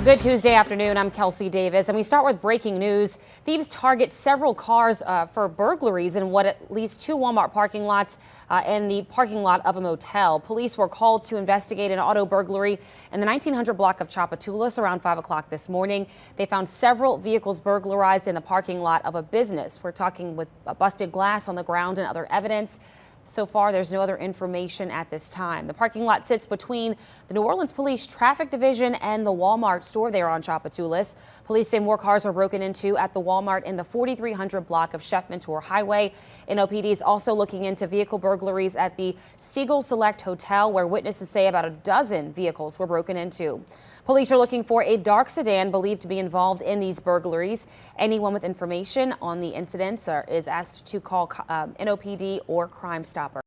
Good Tuesday afternoon. I'm Kelsey Davis, and we start with breaking news. Thieves target several cars for burglaries in at least two Walmart parking lots and the parking lot of a motel. Police were called to investigate an auto burglary in the 1900 block of Tchoupitoulas around 5 o'clock this morning. They found several vehicles burglarized in the parking lot of a business. We're talking with busted glass on the ground and other evidence. So far, there's no other information at this time. The parking lot sits between the New Orleans Police Traffic Division and the Walmart store there on Tchoupitoulas. Police say more cars are broken into at the Walmart in the 4300 block of Chef Mentor Highway. NOPD is also looking into vehicle burglaries at the Siegel Select Hotel, where witnesses say about a dozen vehicles were broken into. Police are looking for a dark sedan believed to be involved in these burglaries. Anyone with information on the incidents is asked to call NOPD or Crime Stopper.